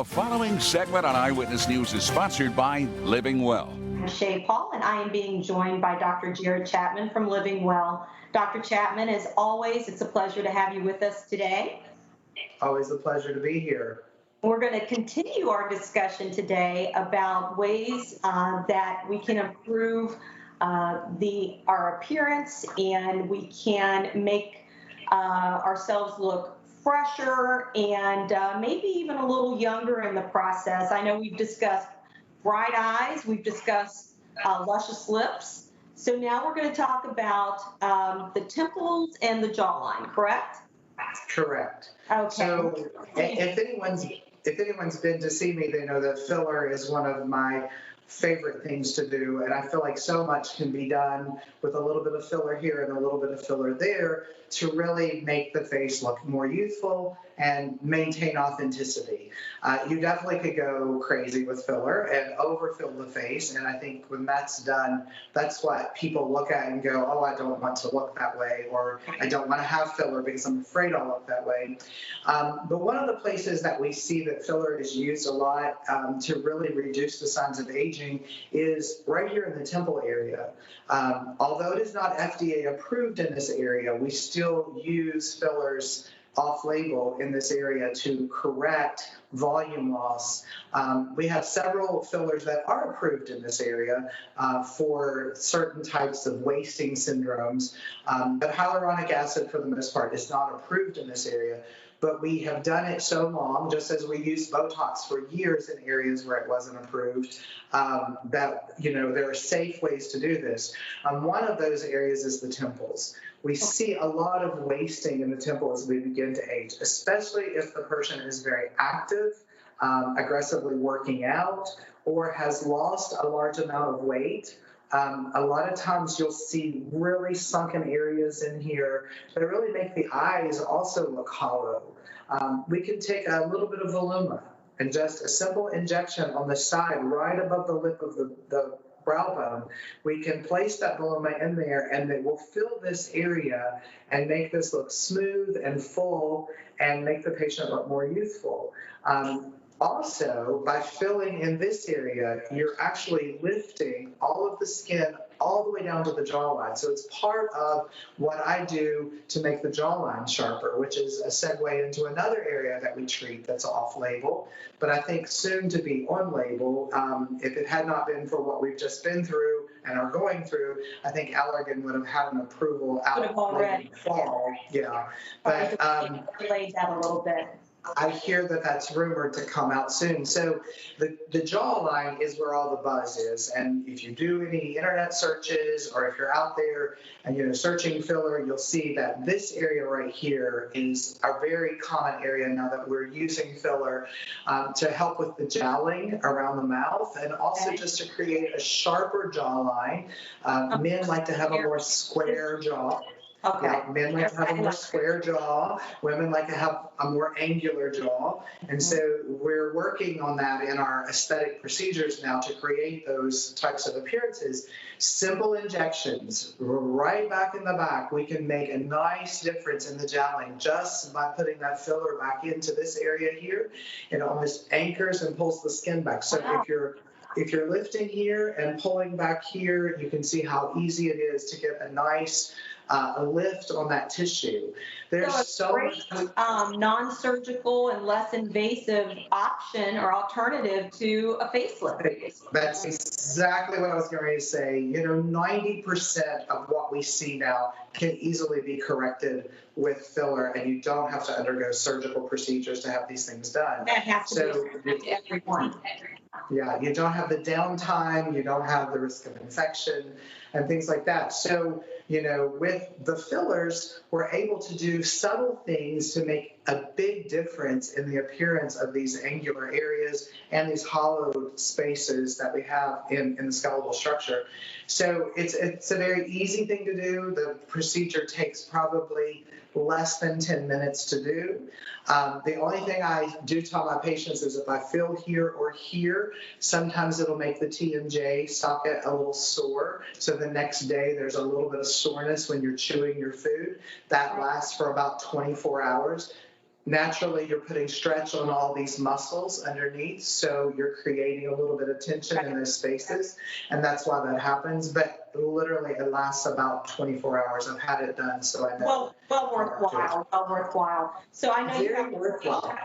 The following segment on Eyewitness News is sponsored by Living Well. I'm Shay Paul, and I am being joined by Dr. Chapman from Living Well. Dr. Chapman, as always, it's a pleasure to have you with us today. Always a pleasure to be here. We're going to continue our discussion today about ways that we can improve our appearance, and we can make ourselves look fresher and maybe even a little younger in the process. I know we've discussed bright eyes, we've discussed luscious lips. So now we're going to talk about the temples and the jawline, correct? Correct. Okay. So if anyone's been to see me, they know that filler is one of my favorite things to do, and I feel like so much can be done with a little bit of filler here and a little bit of filler there to really make the face look more youthful and maintain authenticity. You definitely could go crazy with filler and overfill the face, and I think when that's done, that's what people look at and go, oh, I don't want to look that way, or I don't want to have filler because I'm afraid I'll look that way. But one of the places that we see that filler is used a lot to really reduce the signs of aging is right here in the temple area. Although it is not FDA approved in this area, we still use fillers off-label in this area to correct volume loss. We have several fillers that are approved in this area for certain types of wasting syndromes, but hyaluronic acid, for the most part, is not approved in this area. But we have done it so long, just as we used Botox for years in areas where it wasn't approved, that there are safe ways to do this. One of those areas is the temples. We see a lot of wasting in the temple as we begin to age, especially if the person is very active, aggressively working out, or has lost a large amount of weight. A lot of times you'll see really sunken areas in here that really make the eyes also look hollow. We can take a little bit of Voluma and just a simple injection on the side right above the lip of the brow bone. We can place that Voluma in there, and it will fill this area and make this look smooth and full and make the patient look more youthful. Also, by filling in this area, you're actually lifting all of the skin all the way down to the jawline. So it's part of what I do to make the jawline sharper, which is a segue into another area that we treat that's off-label, but I think soon to be on-label. If it had not been for what we've just been through and are going through, I think Allergan would have had an approval out in the fall. Yeah, but delayed that a little bit. I hear that that's rumored to come out soon. So the jawline is where all the buzz is. And if you do any internet searches, or if you're out there and searching filler, you'll see that this area right here is a very common area now that we're using filler to help with the jowling around the mouth, and also just to create a sharper jawline. Men like to have a more square jaw. Okay. Yeah, men like to have a more square jaw. Women like to have a more angular jaw. And so we're working on that in our aesthetic procedures now to create those types of appearances. Simple injections right back in the back. We can make a nice difference in the jowling just by putting that filler back into this area here. It almost anchors and pulls the skin back. So if you're lifting here and pulling back here, you can see how easy it is to get a nice a lift on that tissue. There's so great non-surgical and less invasive option or alternative to a facelift. That's exactly what I was going to say. 90% of what we see now can easily be corrected with filler, and you don't have to undergo surgical procedures to have these things done. That has to be everyone. Yeah, you don't have the downtime, you don't have the risk of infection and things like that. So, with the fillers, we're able to do subtle things to make a big difference in the appearance of these angular areas and these hollow spaces that we have in the skeletal structure. So it's a very easy thing to do. The procedure takes probably less than 10 minutes to do. The only thing I do tell my patients is if I feel here or here, sometimes it'll make the TMJ socket a little sore. So the next day there's a little bit of soreness when you're chewing your food. That lasts for about 24 hours. naturally you're putting stretch on all these muscles underneath, so you're creating a little bit of tension in those spaces, and that's why that happens. But literally it lasts about 24 hours. I've had it done, so I know. Well worthwhile. So I know you Very have worthwhile.